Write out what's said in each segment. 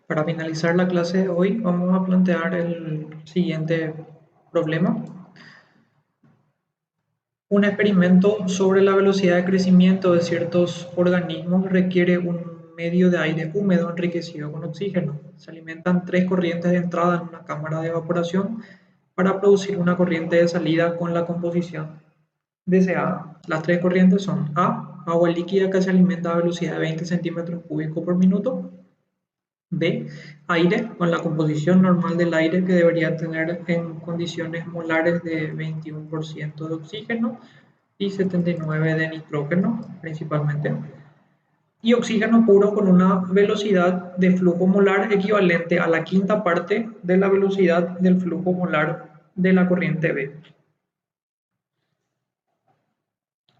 Para finalizar la clase de hoy, vamos a plantear el siguiente problema. Un experimento sobre la velocidad de crecimiento de ciertos organismos requiere un medio de aire húmedo enriquecido con oxígeno. Se alimentan 3 corrientes de entrada en una cámara de evaporación para producir una corriente de salida con la composición deseada. Las 3 corrientes son A, agua líquida que se alimenta a velocidad de 20 centímetros cúbicos por minuto. B, aire, con la composición normal del aire que debería tener en condiciones molares de 21% de oxígeno y 79 de nitrógeno principalmente. Y oxígeno puro con una velocidad de flujo molar equivalente a la quinta parte de la velocidad del flujo molar de la corriente B.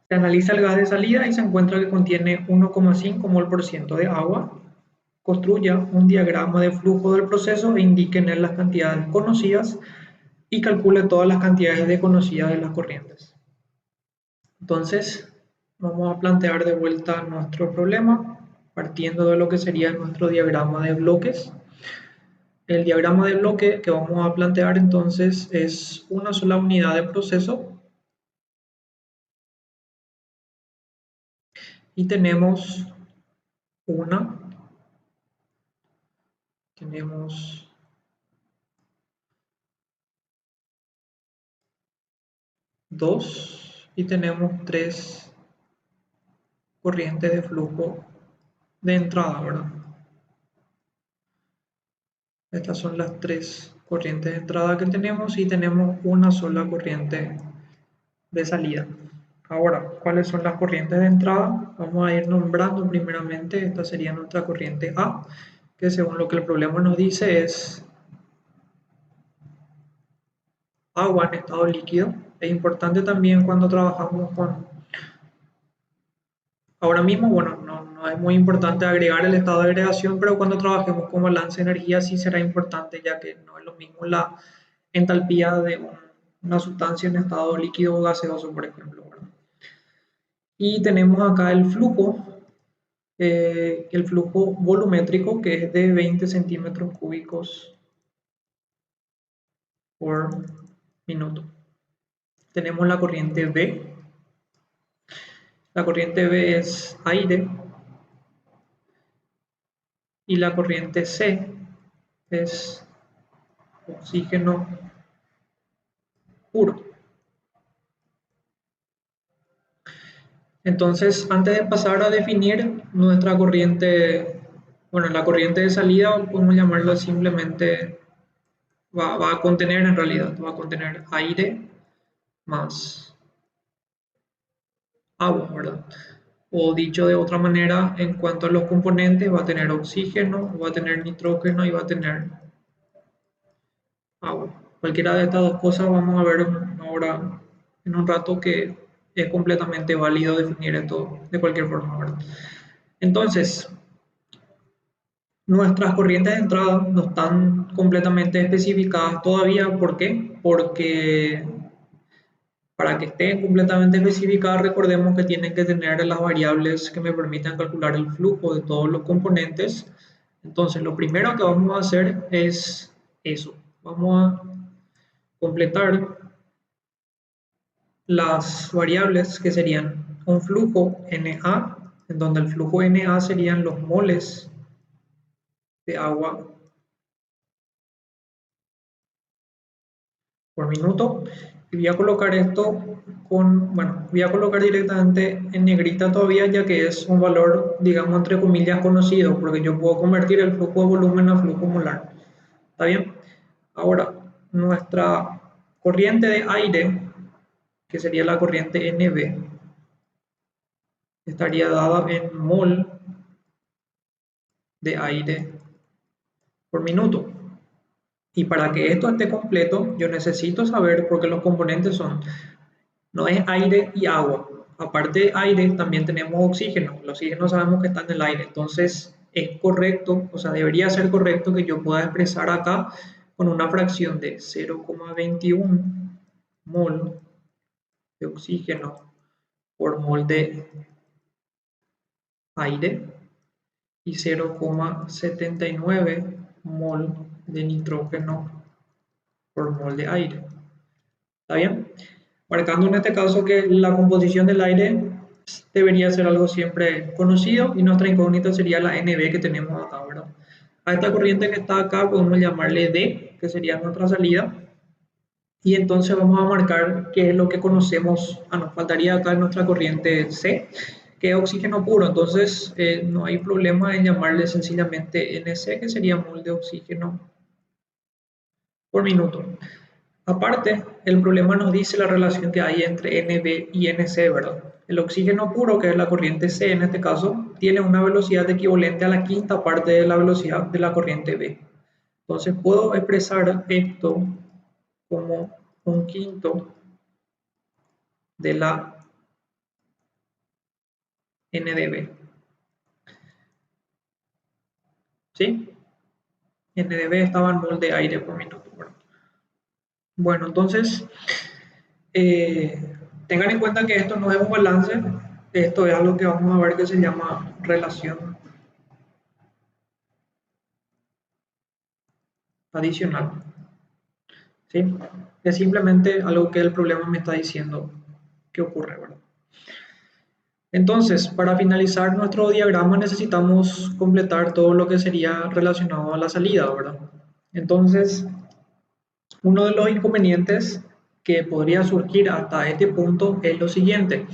Se analiza el gas de salida y se encuentra que contiene 1,5 mol por ciento de agua. Construya un diagrama de flujo del proceso e indique en él las cantidades conocidas y calcule todas las cantidades desconocidas de las corrientes. Entonces, vamos a plantear de vuelta nuestro problema partiendo de lo que sería nuestro diagrama de bloques. El diagrama de bloque que vamos a plantear entonces es una sola unidad de proceso y tenemos dos y tenemos 3 corrientes de flujo de entrada, ¿verdad? Estas son las 3 corrientes de entrada que tenemos y tenemos una sola corriente de salida. Ahora, ¿cuáles son las corrientes de entrada? Vamos a ir nombrando primeramente. Esta sería nuestra corriente A, que según lo que el problema nos dice es agua en estado líquido. Es importante también cuando trabajamos con... Ahora mismo, bueno, no es muy importante agregar el estado de agregación, pero cuando trabajemos con balance de energía sí será importante, ya que no es lo mismo la entalpía de una sustancia en estado líquido o gaseoso, por ejemplo, ¿verdad? Y tenemos acá el flujo volumétrico, que es de 20 centímetros cúbicos por minuto. Tenemos la corriente B. La corriente B es aire y la corriente C es oxígeno puro. Entonces, antes de pasar a definir nuestra corriente, bueno, la corriente de salida, podemos llamarlo simplemente, va a contener en realidad, va a contener aire más agua, ¿verdad? O dicho de otra manera, en cuanto a los componentes, va a tener oxígeno, va a tener nitrógeno y va a tener agua. Cualquiera de estas dos cosas vamos a ver ahora en un rato que es completamente válido definir esto de cualquier forma, ¿verdad? Entonces, nuestras corrientes de entrada no están completamente especificadas todavía. ¿Por qué? Porque para que estén completamente especificadas, recordemos que tienen que tener las variables que me permitan calcular el flujo de todos los componentes. Entonces, lo primero que vamos a hacer es eso. Vamos a completar las variables que serían un flujo NA, en donde el flujo NA serían los moles de agua por minuto. Y voy a colocar esto voy a colocar directamente en negrita todavía, ya que es un valor, digamos, entre comillas, conocido, porque yo puedo convertir el flujo de volumen a flujo molar. ¿Está bien? Ahora, nuestra corriente de aire, que sería la corriente NB, estaría dada en mol de aire por minuto. Y para que esto esté completo, yo necesito saber, porque los componentes son, no es aire y agua. Aparte de aire, también tenemos oxígeno. El oxígeno sabemos que está en el aire. Entonces, es correcto, o sea, debería ser correcto que yo pueda expresar acá con una fracción de 0,21 mol de oxígeno por mol de aire y 0,79 mol de nitrógeno por mol de aire. ¿Está bien? Marcando en este caso que la composición del aire debería ser algo siempre conocido y nuestra incógnita sería la NB que tenemos acá, ¿verdad? A esta corriente que está acá podemos llamarle D, que sería nuestra salida, y entonces vamos a marcar qué es lo que conocemos. Nos faltaría acá nuestra corriente C, que es oxígeno puro, entonces no hay problema en llamarle sencillamente NC, que sería mol de oxígeno por minuto. Aparte, el problema nos dice la relación que hay entre NB y NC, ¿verdad? El oxígeno puro, que es la corriente C en este caso, tiene una velocidad equivalente a la quinta parte de la velocidad de la corriente B. Entonces puedo expresar esto como un quinto de la N de B. ¿Sí? N de B estaba en mol de aire por minuto. Bueno, entonces tengan en cuenta que esto no es un balance, esto es algo que vamos a ver que se llama relación adicional. ¿Sí? Es simplemente algo que el problema me está diciendo que ocurre, ¿verdad? Entonces, para finalizar nuestro diagrama necesitamos completar todo lo que sería relacionado a la salida, ¿verdad? Entonces, uno de los inconvenientes que podría surgir hasta este punto es lo siguiente.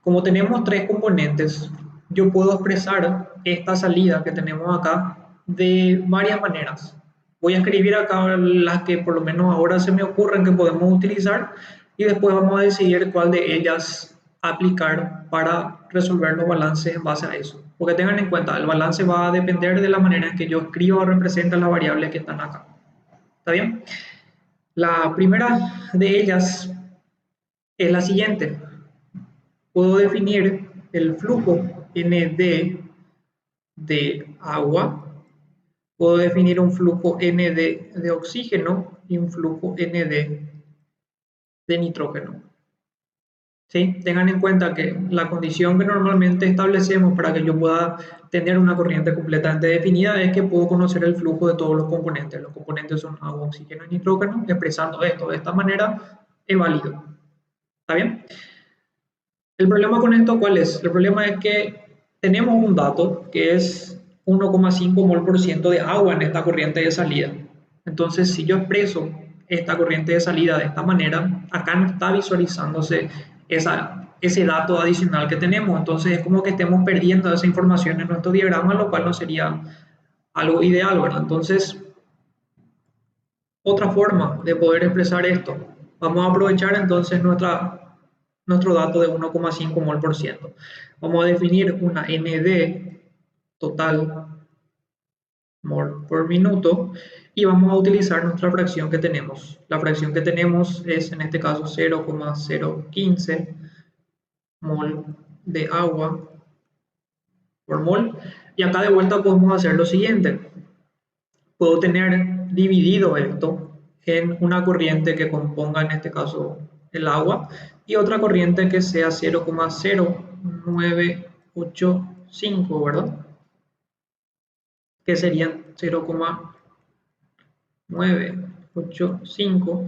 Como tenemos tres componentes, yo puedo expresar esta salida que tenemos acá de varias maneras. Voy a escribir acá las que por lo menos ahora se me ocurren que podemos utilizar y después vamos a decidir cuál de ellas aplicar para resolver los balances en base a eso. Porque tengan en cuenta, el balance va a depender de la manera en que yo escribo o represento las variables que están acá. ¿Está bien? La primera de ellas es la siguiente. Puedo definir el flujo ND de agua, puedo definir un flujo ND de oxígeno y un flujo ND de nitrógeno. ¿Sí? Tengan en cuenta que la condición que normalmente establecemos para que yo pueda tener una corriente completamente definida es que puedo conocer el flujo de todos los componentes. Los componentes son agua, oxígeno y nitrógeno. Expresando esto de esta manera es válido. ¿Está bien? El problema con esto, ¿cuál es? El problema es que tenemos un dato que es 1,5 mol por ciento de agua en esta corriente de salida. Entonces, si yo expreso esta corriente de salida de esta manera, acá no está visualizándose ese dato adicional que tenemos. Entonces, es como que estemos perdiendo esa información en nuestro diagrama, lo cual no sería algo ideal, ¿verdad? Entonces, otra forma de poder expresar esto, vamos a aprovechar entonces nuestro dato de 1,5 mol por ciento. Vamos a definir una ND total mol por minuto y vamos a utilizar nuestra fracción que tenemos. La fracción que tenemos es en este caso 0,015 mol de agua por mol. Y acá de vuelta podemos hacer lo siguiente. Puedo tener dividido esto en una corriente que componga en este caso el agua y otra corriente que sea 0,0985, ¿verdad? Que serían 0,985,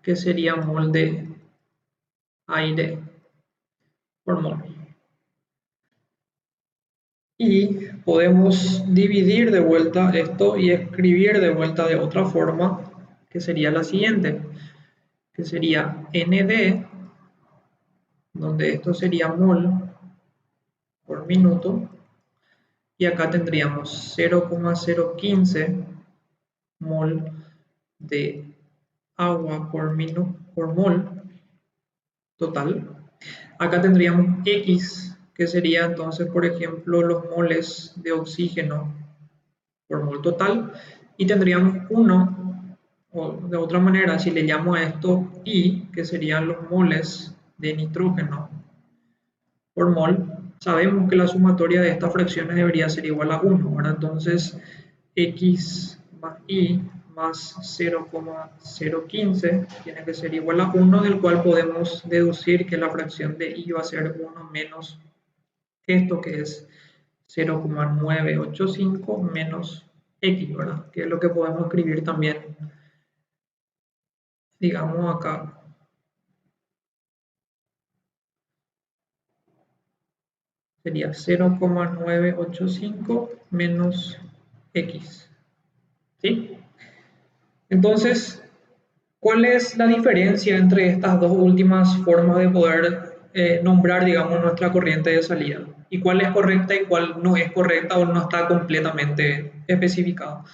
que sería mol de aire por mol. Y podemos dividir de vuelta esto y escribir de vuelta de otra forma, que sería la siguiente, que sería ND, donde esto sería mol por minuto, y acá tendríamos 0,015 mol de agua por mol total. Acá tendríamos X, que sería entonces, por ejemplo, los moles de oxígeno por mol total, y tendríamos 1, o de otra manera, si le llamo a esto Y, que serían los moles de nitrógeno por mol, sabemos que la sumatoria de estas fracciones debería ser igual a 1, ¿verdad? Entonces, X más Y más 0,015 tiene que ser igual a 1, del cual podemos deducir que la fracción de Y va a ser 1 menos esto, que es 0,985 menos X, ¿verdad? Que es lo que podemos escribir también, digamos acá. Sería 0,985 menos X. ¿Sí? Entonces, ¿cuál es la diferencia entre estas dos últimas formas de poder nombrar, digamos, nuestra corriente de salida? ¿Y cuál es correcta y cuál no es correcta o no está completamente especificada?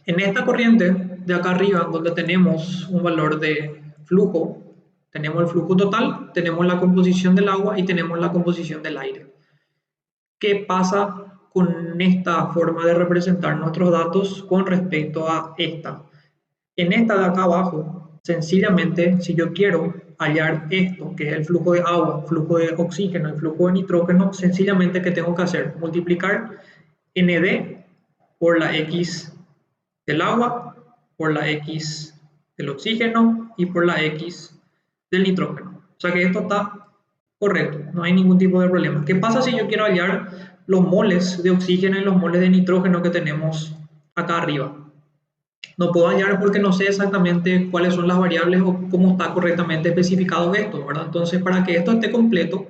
En esta corriente de acá arriba, donde tenemos un valor de flujo, tenemos el flujo total, tenemos la composición del agua y tenemos la composición del aire. ¿Qué pasa con esta forma de representar nuestros datos con respecto a esta? En esta de acá abajo, sencillamente, si yo quiero hallar esto, que es el flujo de agua, flujo de oxígeno y flujo de nitrógeno, sencillamente, ¿qué tengo que hacer? Multiplicar ND por la X del agua, por la X del oxígeno y por la X del nitrógeno. O sea que esto está correcto, no hay ningún tipo de problema. ¿Qué pasa si yo quiero hallar los moles de oxígeno y los moles de nitrógeno que tenemos acá arriba? No puedo hallar porque no sé exactamente cuáles son las variables o cómo está correctamente especificado esto, ¿verdad? Entonces, para que esto esté completo,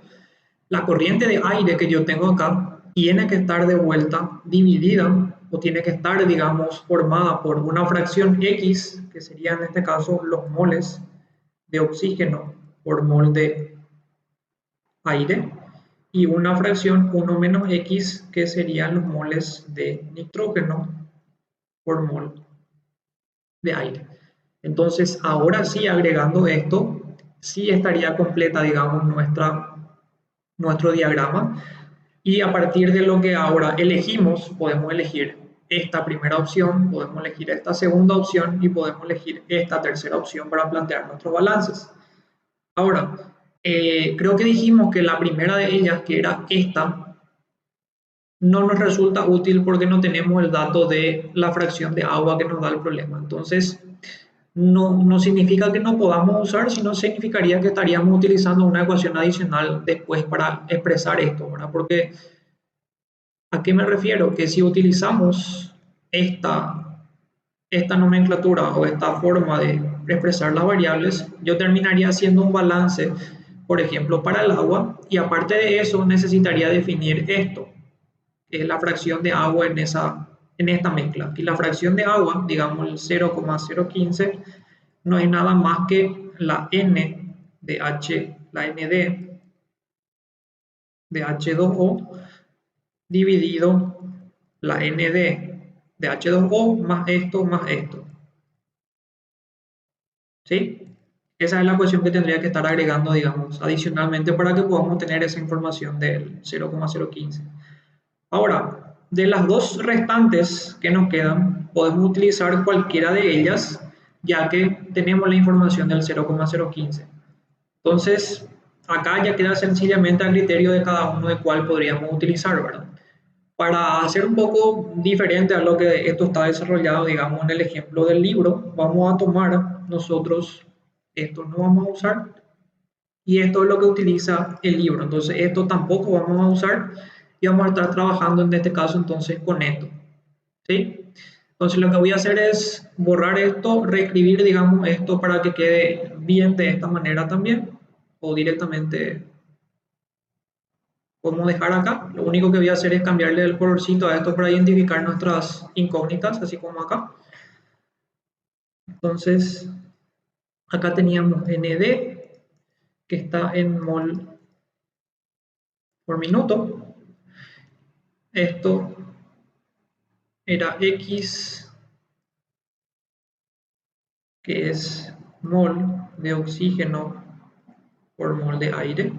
la corriente de aire que yo tengo acá tiene que estar de vuelta dividida o tiene que estar, digamos, formada por una fracción X, que sería en este caso los moles de oxígeno por mol de aire, y una fracción 1 menos X, que serían los moles de nitrógeno por mol de aire. Entonces, ahora sí, agregando esto, sí estaría completa, digamos, nuestro diagrama. Y a partir de lo que ahora elegimos, podemos elegir esta primera opción, podemos elegir esta segunda opción y podemos elegir esta tercera opción para plantear nuestros balances. Ahora, creo que dijimos que la primera de ellas, que era esta, no nos resulta útil porque no tenemos el dato de la fracción de agua que nos da el problema. Entonces, no significa que no podamos usar, sino significaría que estaríamos utilizando una ecuación adicional después para expresar esto, ¿verdad? Porque ¿a qué me refiero? Que si utilizamos esta nomenclatura o esta forma de expresar las variables, yo terminaría haciendo un balance, por ejemplo, para el agua, y aparte de eso necesitaría definir esto, que es la fracción de agua en esta mezcla. Y la fracción de agua, digamos el 0,015, no es nada más que la N de H, la ND de H2O dividido la ND de H2O más esto. ¿Sí? Esa es la ecuación que tendría que estar agregando, digamos, adicionalmente para que podamos tener esa información del 0,015. Ahora, de las dos restantes que nos quedan, podemos utilizar cualquiera de ellas, ya que tenemos la información del 0,015. Entonces, acá ya queda sencillamente a criterio de cada uno de cuál podríamos utilizar, ¿verdad? Para hacer un poco diferente a lo que esto está desarrollado, digamos, en el ejemplo del libro, vamos a tomar nosotros, esto no vamos a usar, y esto es lo que utiliza el libro. Entonces, esto tampoco vamos a usar y vamos a estar trabajando en este caso entonces con esto. ¿Sí? Entonces, lo que voy a hacer es borrar esto, reescribir, digamos, esto para que quede bien de esta manera también, o directamente podemos dejar acá. Lo único que voy a hacer es cambiarle el colorcito a esto para identificar nuestras incógnitas, así como acá. Entonces, acá teníamos ND, que está en mol por minuto. Esto era X, que es mol de oxígeno por mol de aire.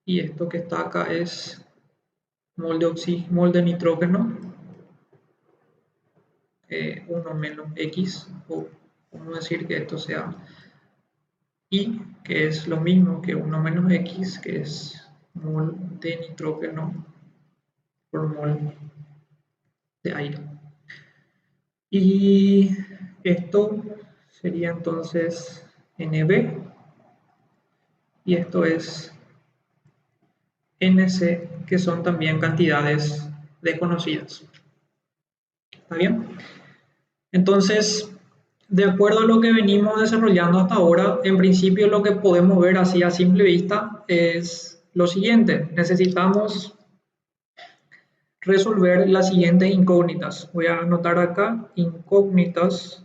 Y esto que está acá es mol de oxígeno, mol de nitrógeno, 1 menos X, o vamos a decir que esto sea Y, que es lo mismo que 1 menos X, que es mol de nitrógeno por mol de aire. Y esto sería entonces NB, y esto es NC, que son también cantidades desconocidas. ¿Está bien? Entonces, de acuerdo a lo que venimos desarrollando hasta ahora, en principio lo que podemos ver así a simple vista es lo siguiente. Necesitamos resolver las siguientes incógnitas. Voy a anotar acá incógnitas.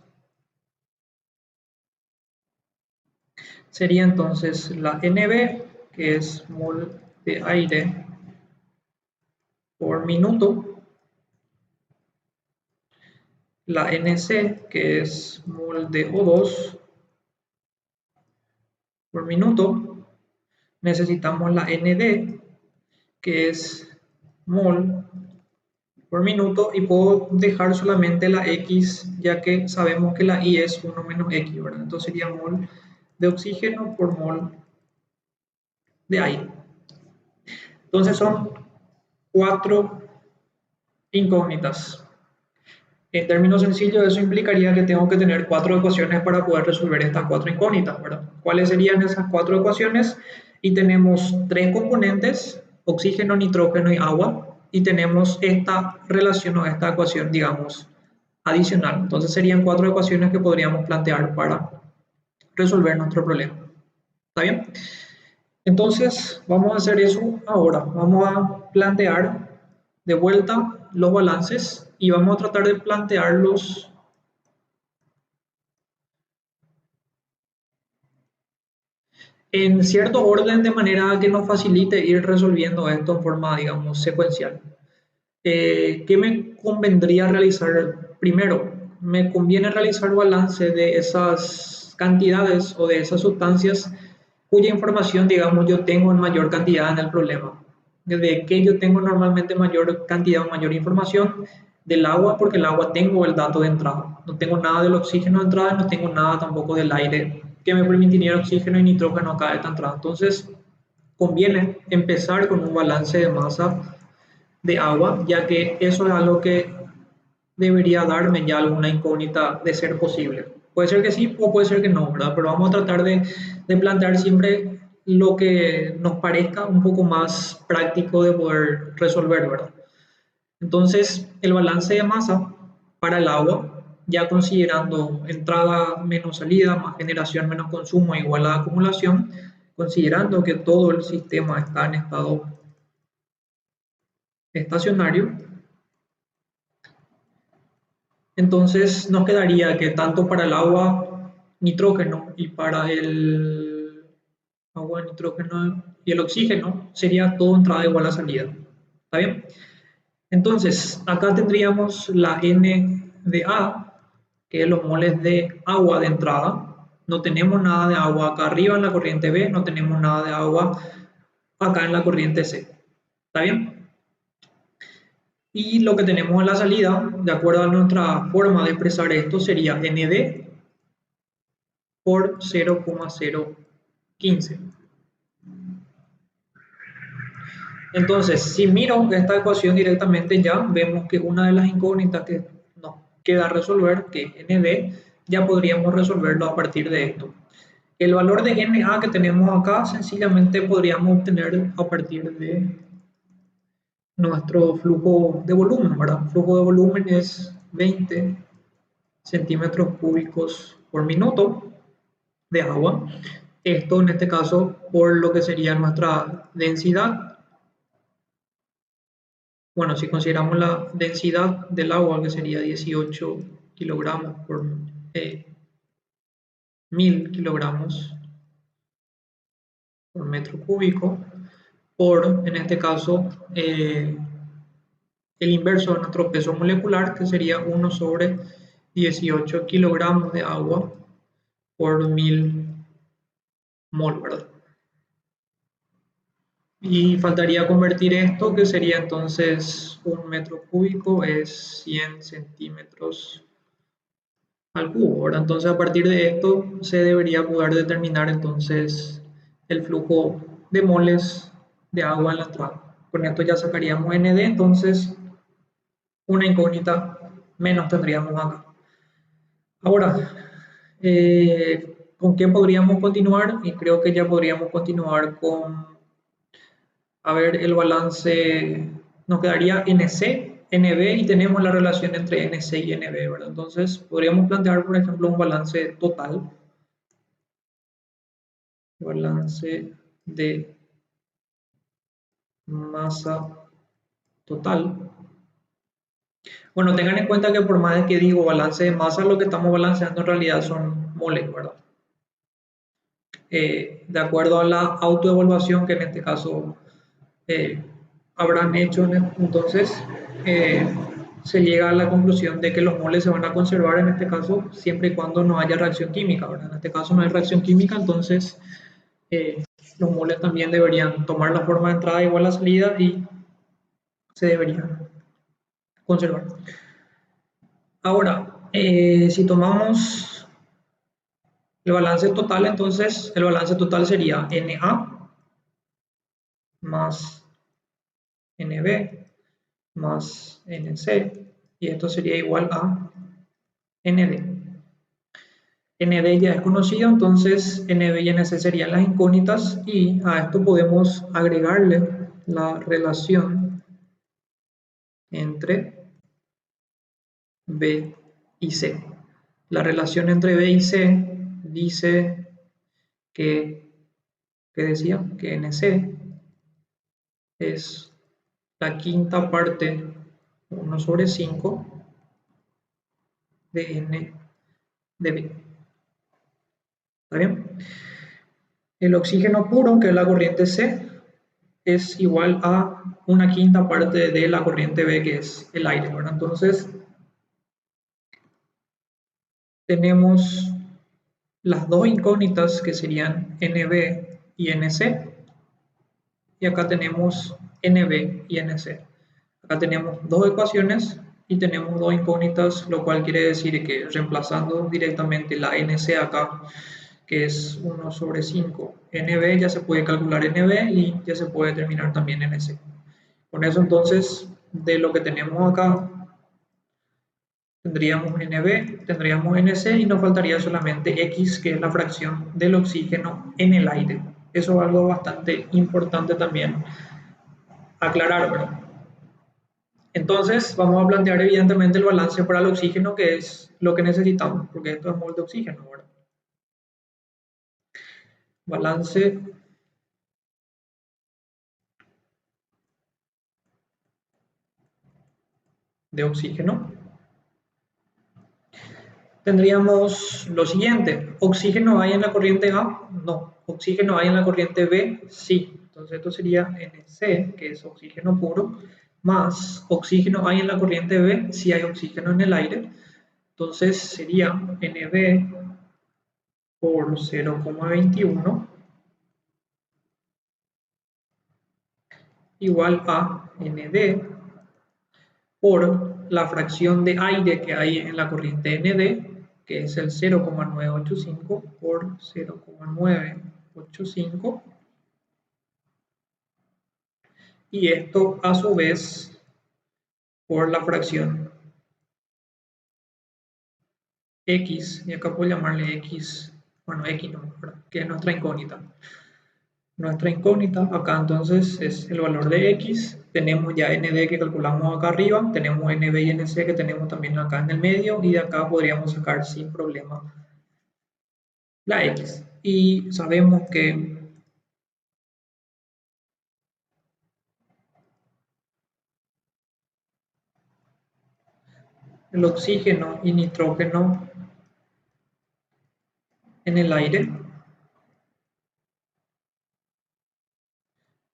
Sería entonces la NB, que es mol de aire por minuto, la NC, que es mol de O2 por minuto, necesitamos la ND, que es mol por minuto, y puedo dejar solamente la X, ya que sabemos que la I es 1 menos X, ¿verdad? Entonces sería mol de oxígeno por mol de aire. Entonces son 4 incógnitas. En términos sencillos, eso implicaría que tengo que tener 4 ecuaciones para poder resolver estas 4 incógnitas, ¿verdad? ¿Cuáles serían esas 4 ecuaciones? Y tenemos 3 componentes, oxígeno, nitrógeno y agua, y tenemos esta relación o esta ecuación, digamos, adicional. Entonces serían 4 ecuaciones que podríamos plantear para resolver nuestro problema. ¿Está bien? Entonces, vamos a hacer eso ahora. Vamos a plantear de vuelta los balances y vamos a tratar de plantearlos en cierto orden de manera que nos facilite ir resolviendo esto en forma, digamos, secuencial. ¿Qué me convendría realizar primero? Me conviene realizar balance de esas cantidades o de esas sustancias cuya información, digamos, yo tengo en mayor cantidad en el problema. De que yo tengo normalmente mayor cantidad o mayor información del agua, porque el agua tengo el dato de entrada. No tengo nada del oxígeno de entrada, no tengo nada tampoco del aire que me permitiría oxígeno y nitrógeno acá de entrada. Entonces, conviene empezar con un balance de masa de agua, ya que eso es algo que debería darme ya alguna incógnita de ser posible. Puede ser que sí o puede ser que no, ¿verdad? Pero vamos a tratar de plantear siempre lo que nos parezca un poco más práctico de poder resolver, ¿verdad? Entonces, el balance de masa para el agua, ya considerando entrada menos salida, más generación menos consumo igual a acumulación, considerando que todo el sistema está en estado estacionario, entonces nos quedaría que tanto para el agua, nitrógeno y para el agua, nitrógeno y el oxígeno sería todo entrada igual a salida. ¿Está bien? Entonces, acá tendríamos la N de A, que es los moles de agua de entrada. No tenemos nada de agua acá arriba en la corriente B, no tenemos nada de agua acá en la corriente C. ¿Está bien? Y lo que tenemos en la salida, de acuerdo a nuestra forma de expresar esto, sería ND por 0,015. Entonces, si miro esta ecuación directamente ya, vemos que una de las incógnitas que nos queda resolver, que es ND, ya podríamos resolverlo a partir de esto. El valor de NA que tenemos acá, sencillamente podríamos obtener a partir de nuestro flujo de volumen, ¿verdad? El flujo de volumen es 20 centímetros cúbicos por minuto de agua. Esto en este caso por lo que sería nuestra densidad. Bueno, si consideramos la densidad del agua, que sería 18 kilogramos por 1000 kilogramos por metro cúbico, por, en este caso, el inverso de nuestro peso molecular, que sería 1 sobre 18 kilogramos de agua por 1000 mol, ¿verdad? Y faltaría convertir esto, que sería entonces un metro cúbico es 100 centímetros al cubo, ¿verdad? Entonces a partir de esto se debería poder determinar entonces el flujo de moles de agua en la entrada. Con esto ya sacaríamos ND, entonces una incógnita menos tendríamos acá. Ahora, ¿con qué podríamos continuar? Y creo que ya podríamos continuar con, a ver, el balance nos quedaría NC, NB y tenemos la relación entre NC y NB, ¿verdad? Entonces podríamos plantear, por ejemplo, un balance total, balance de masa total. Bueno, tengan en cuenta que por más que digo balance de masa, lo que estamos balanceando en realidad son moles, ¿verdad? De acuerdo a la autoevaluación que en este caso eh, habrán hecho, entonces eh, se llega a la conclusión de que los moles se van a conservar en este caso siempre y cuando no haya reacción química, ¿verdad? En este caso no hay reacción química, entonces los moles también deberían tomar la forma de entrada igual a la salida y se deberían conservar. Ahora, si tomamos el balance total, entonces el balance total sería Na más Nb más Nc y esto sería igual a Nd. Nd ya es conocido, entonces Nb y Nc serían las incógnitas y a esto podemos agregarle la relación entre B y C. La relación entre B y C dice que decía que Nc es la quinta parte 1 sobre 5 de N de B. ¿Está bien? El oxígeno puro, que es la corriente C, es igual a una quinta parte de la corriente B, que es el aire, ¿verdad? Entonces, tenemos las dos incógnitas que serían NB y NC, y acá tenemos NB y NC. Acá tenemos dos ecuaciones y tenemos dos incógnitas, lo cual quiere decir que reemplazando directamente la NC acá, que es 1 sobre 5 NB, ya se puede calcular NB y ya se puede determinar también NC. Con eso entonces, de lo que tenemos acá, tendríamos NB, tendríamos NC y nos faltaría solamente X, que es la fracción del oxígeno en el aire. Eso es algo bastante importante también aclarar, ¿verdad? Entonces, vamos a plantear evidentemente el balance para el oxígeno, que es lo que necesitamos, porque esto es mol de oxígeno, ¿verdad? Balance de oxígeno. Tendríamos lo siguiente: ¿oxígeno hay en la corriente A? No. ¿Oxígeno hay en la corriente B? Sí. Entonces esto sería NC, que es oxígeno puro, más oxígeno hay en la corriente B, si hay oxígeno en el aire. Entonces sería NB por 0,21 igual a ND por la fracción de aire que hay en la corriente ND, que es el 0,985 por 0,985, y esto a su vez por la fracción X, y acá puedo llamarle X, bueno, X no, que es nuestra incógnita. Nuestra incógnita acá entonces es el valor de X, tenemos ya ND que calculamos acá arriba, tenemos NB y NC que tenemos también acá en el medio, y de acá podríamos sacar sin problema la X. Y sabemos que el oxígeno y nitrógeno en el aire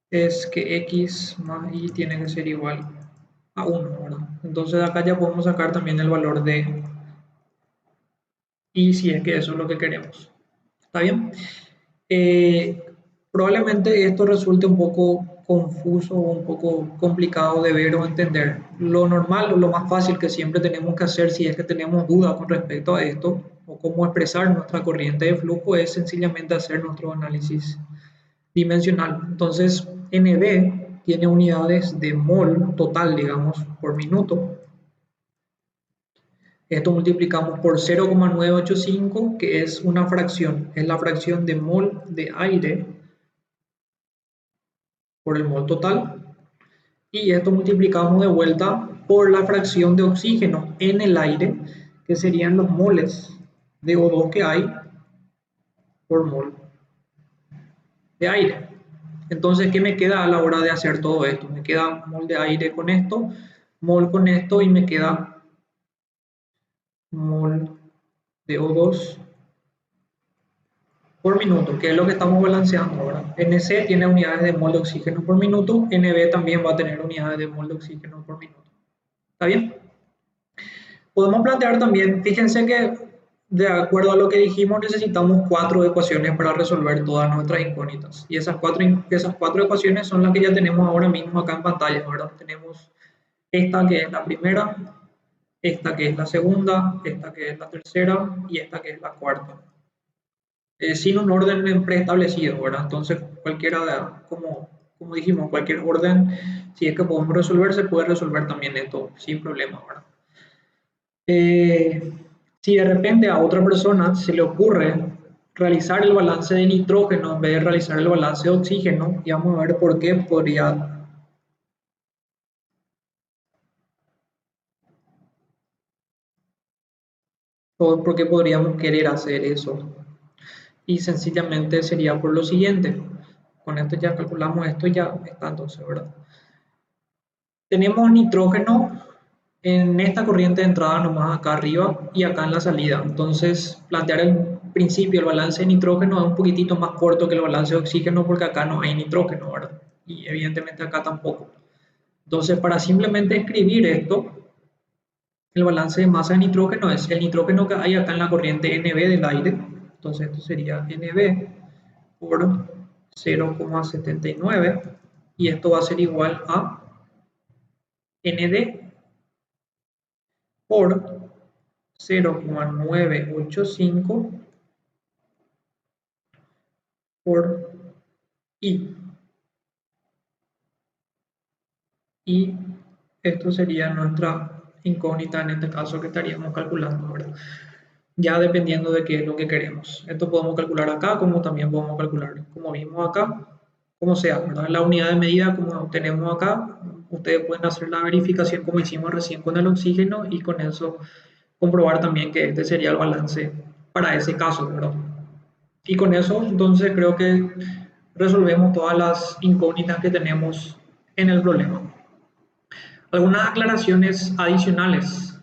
es que X más Y tiene que ser igual a 1, ¿verdad? Entonces acá ya podemos sacar también el valor de Y, si es que eso es lo que queremos. ¿Está bien? Eh, Probablemente esto resulte un poco confuso o un poco complicado de ver o entender. Lo normal o lo más fácil que siempre tenemos que hacer si es que tenemos dudas con respecto a esto o cómo expresar nuestra corriente de flujo es sencillamente hacer nuestro análisis dimensional. Entonces, NB tiene unidades de mol total, digamos, por minuto. Esto multiplicamos por 0,985, que es una fracción, es la fracción de mol de aire por el mol total, y esto multiplicamos de vuelta por la fracción de oxígeno en el aire, que serían los moles de O2 que hay por mol de aire. Entonces, ¿qué me queda a la hora de hacer todo esto? Me queda mol de aire con esto, mol con esto y me queda mol de O2 por minuto, que es lo que estamos balanceando ahora. NC tiene unidades de mol de oxígeno por minuto, NB también va a tener unidades de mol de oxígeno por minuto. ¿Está bien? Podemos plantear también, fíjense que de acuerdo a lo que dijimos, necesitamos 4 ecuaciones para resolver todas nuestras incógnitas. Y esas cuatro ecuaciones son las que ya tenemos ahora mismo acá en pantalla, ¿verdad? Tenemos esta que es la primera, esta que es la segunda, esta que es la tercera y esta que es la cuarta. Sin un orden preestablecido, ¿verdad? Entonces, cualquiera, como dijimos, cualquier orden, si es que podemos resolver, se puede resolver también esto sin problema, ¿verdad? Si de repente a otra persona se le ocurre realizar el balance de nitrógeno en vez de realizar el balance de oxígeno, y vamos a ver por qué podríamos querer hacer eso. Y sencillamente sería por lo siguiente. Con esto ya calculamos esto, ya está entonces, ¿verdad? Tenemos nitrógeno en esta corriente de entrada nomás acá arriba y acá en la salida. Entonces, plantear el principio, el balance de nitrógeno es un poquitito más corto que el balance de oxígeno porque acá no hay nitrógeno, ¿verdad? Y evidentemente acá tampoco. Entonces, para simplemente escribir esto, el balance de masa de nitrógeno es el nitrógeno que hay acá en la corriente NB del aire. Entonces, esto sería NB por 0,79 y esto va a ser igual a ND por 0,985 por I. Y esto sería nuestra incógnita en este caso que estaríamos calculando, ¿verdad? Ya dependiendo de qué es lo que queremos. Esto podemos calcular acá, como también podemos calcular, como vimos acá, como sea, ¿verdad? La unidad de medida, como tenemos acá, ustedes pueden hacer la verificación como hicimos recién con el oxígeno y con eso comprobar también que este sería el balance para ese caso, ¿verdad? Y con eso, entonces, creo que resolvemos todas las incógnitas que tenemos en el problema. Algunas aclaraciones adicionales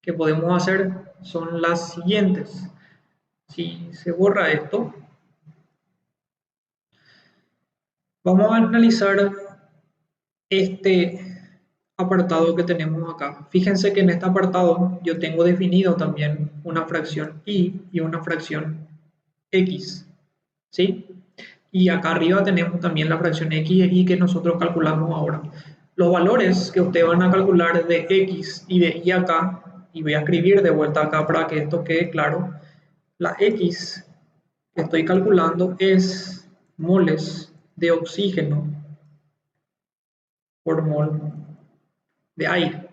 que podemos hacer son las siguientes. Si se borra esto, vamos a analizar este apartado que tenemos acá. Fíjense que en este apartado yo tengo definido también una fracción y una fracción x, ¿sí? Y acá arriba tenemos también la fracción x y que nosotros calculamos ahora. Los valores que ustedes van a calcular de x y de y acá, y voy a escribir de vuelta acá para que esto quede claro, la x que estoy calculando es moles de oxígeno por mol de aire.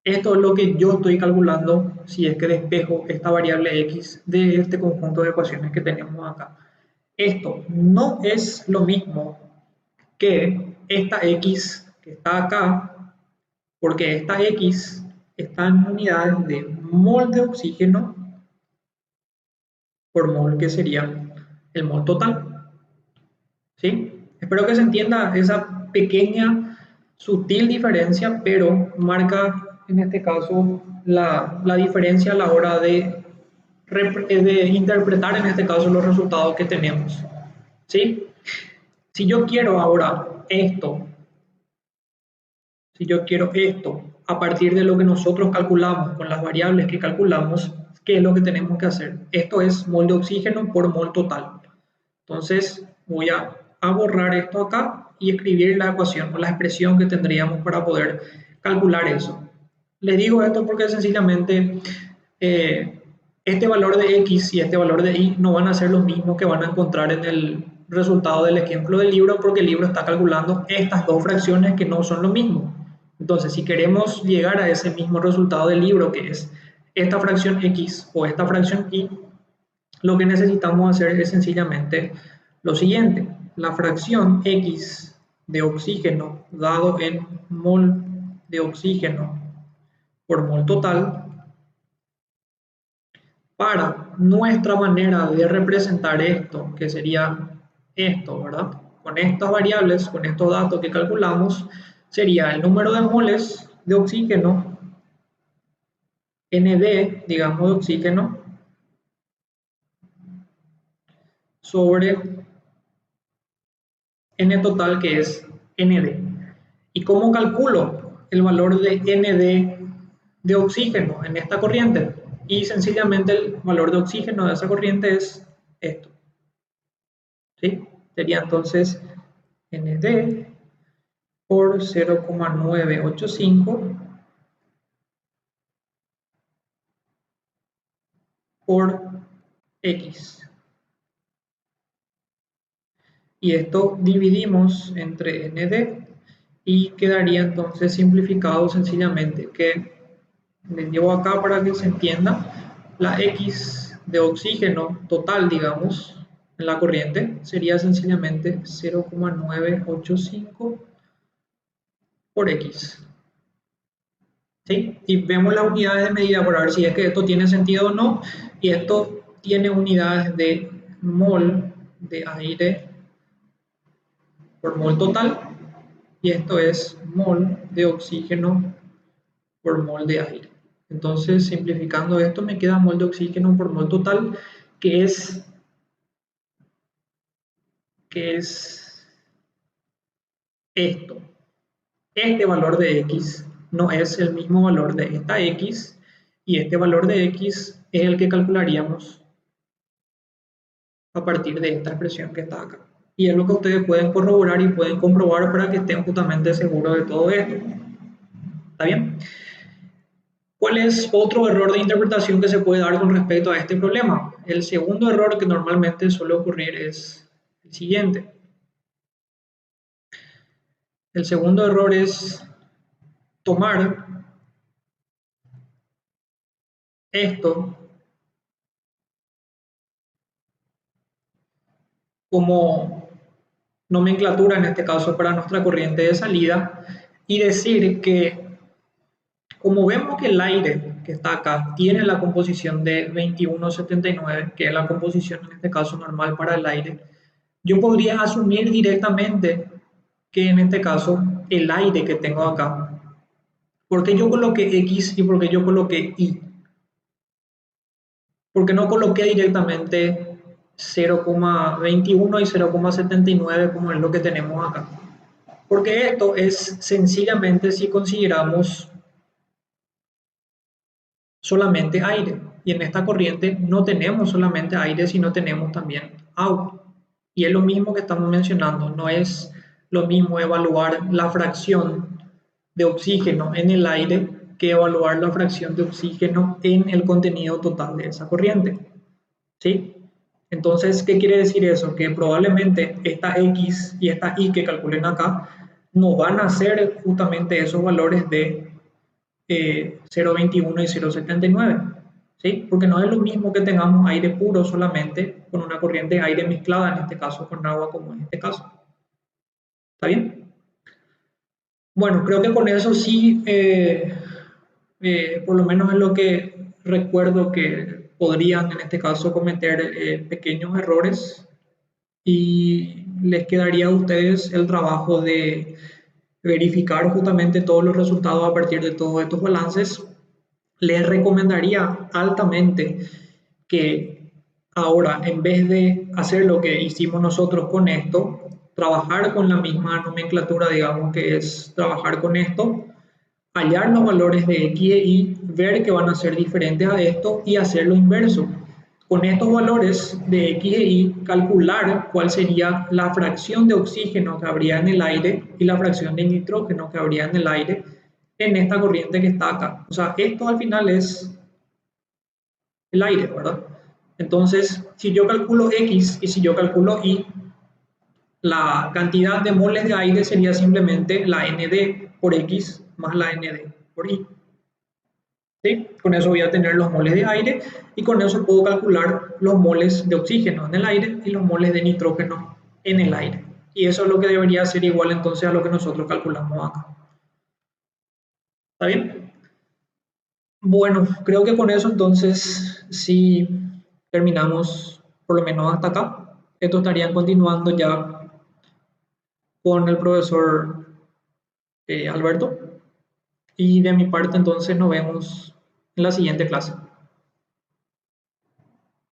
Esto es lo que yo estoy calculando si es que despejo esta variable x de este conjunto de ecuaciones que tenemos acá. Esto no es lo mismo que esta x que está acá, porque esta x está en unidades de mol de oxígeno por mol, que sería el mol total. ¿Sí? Espero que se entienda esa pequeña, sutil diferencia, pero marca en este caso la diferencia a la hora de interpretar en este caso los resultados que tenemos. ¿Sí? Si yo quiero ahora esto, si yo quiero esto, a partir de lo que nosotros calculamos, con las variables que calculamos, ¿qué es lo que tenemos que hacer? Esto es mol de oxígeno por mol total. Entonces voy a borrar esto acá y escribir la ecuación o la expresión que tendríamos para poder calcular eso. Les digo esto porque sencillamente este valor de x y este valor de y no van a ser los mismos que van a encontrar en el resultado del ejemplo del libro, porque el libro está calculando estas dos fracciones que no son lo mismo. Entonces, si queremos llegar a ese mismo resultado del libro, que es esta fracción x o esta fracción y, lo que necesitamos hacer es sencillamente lo siguiente. La fracción x de oxígeno dado en mol de oxígeno por mol total para nuestra manera de representar esto, que sería esto, ¿verdad? Con estas variables, con estos datos que calculamos, sería el número de moles de oxígeno, ND, digamos, de oxígeno, sobre N total, que es ND. ¿Y cómo calculo el valor de ND de oxígeno en esta corriente? Y sencillamente el valor de oxígeno de esa corriente es esto. ¿Sí? Sería entonces ND por 0,985 por X. Y esto dividimos entre ND y quedaría entonces simplificado sencillamente que les llevo acá para que se entienda la X de oxígeno total, digamos, en la corriente sería sencillamente 0,985 por X. ¿Sí? Y vemos las unidades de medida para ver si es que esto tiene sentido o no. Y esto tiene unidades de mol de aire por mol total. Y esto es mol de oxígeno por mol de aire. Entonces, simplificando esto, me queda mol de oxígeno por mol total, que es esto. Este valor de X no es el mismo valor de esta X, y este valor de X es el que calcularíamos a partir de esta expresión que está acá. Y es lo que ustedes pueden corroborar y pueden comprobar para que estén justamente seguros de todo esto. ¿Está bien? ¿Cuál es otro error de interpretación que se puede dar con respecto a este problema? El segundo error que normalmente suele ocurrir es el siguiente. El segundo error es tomar esto como nomenclatura, en este caso para nuestra corriente de salida, y decir que, como vemos que el aire que está acá tiene la composición de 2179, que es la composición en este caso normal para el aire, yo podría asumir directamente que en este caso el aire que tengo acá, porque yo coloqué X y porque yo coloqué Y, porque no coloqué directamente 0,21 y 0,79 como es lo que tenemos acá. Porque esto es sencillamente si consideramos solamente aire. Y en esta corriente no tenemos solamente aire, sino tenemos también agua. Y es lo mismo que estamos mencionando, no es lo mismo evaluar la fracción de oxígeno en el aire que evaluar la fracción de oxígeno en el contenido total de esa corriente. ¿Sí? Entonces, ¿qué quiere decir eso? Que probablemente esta X y esta Y que calculen acá no van a ser justamente esos valores de 0,21 y 0,79, ¿sí? Porque no es lo mismo que tengamos aire puro solamente con una corriente de aire mezclada, en este caso con agua como en este caso. ¿Está bien? Bueno, creo que con eso sí, por lo menos es lo que recuerdo que podrían en este caso cometer pequeños errores, y les quedaría a ustedes el trabajo de verificar justamente todos los resultados a partir de todos estos balances. Les recomendaría altamente que ahora, en vez de hacer lo que hicimos nosotros con esto, trabajar con la misma nomenclatura, digamos, que es trabajar con esto, hallar los valores de X e Y, ver que van a ser diferentes a esto y hacer lo inverso. Con estos valores de X e Y, calcular cuál sería la fracción de oxígeno que habría en el aire y la fracción de nitrógeno que habría en el aire en esta corriente que está acá. O sea, esto al final es el aire, ¿verdad? Entonces, si yo calculo X y si yo calculo Y, la cantidad de moles de aire sería simplemente la ND por X más la ND por Y. ¿Sí? Con eso voy a tener los moles de aire y con eso puedo calcular los moles de oxígeno en el aire y los moles de nitrógeno en el aire. Y eso es lo que debería ser igual entonces a lo que nosotros calculamos acá. ¿Está bien? Bueno, creo que con eso entonces sí terminamos por lo menos hasta acá. Esto estarían continuando ya con el profesor Alberto. Y de mi parte entonces nos vemos en la siguiente clase.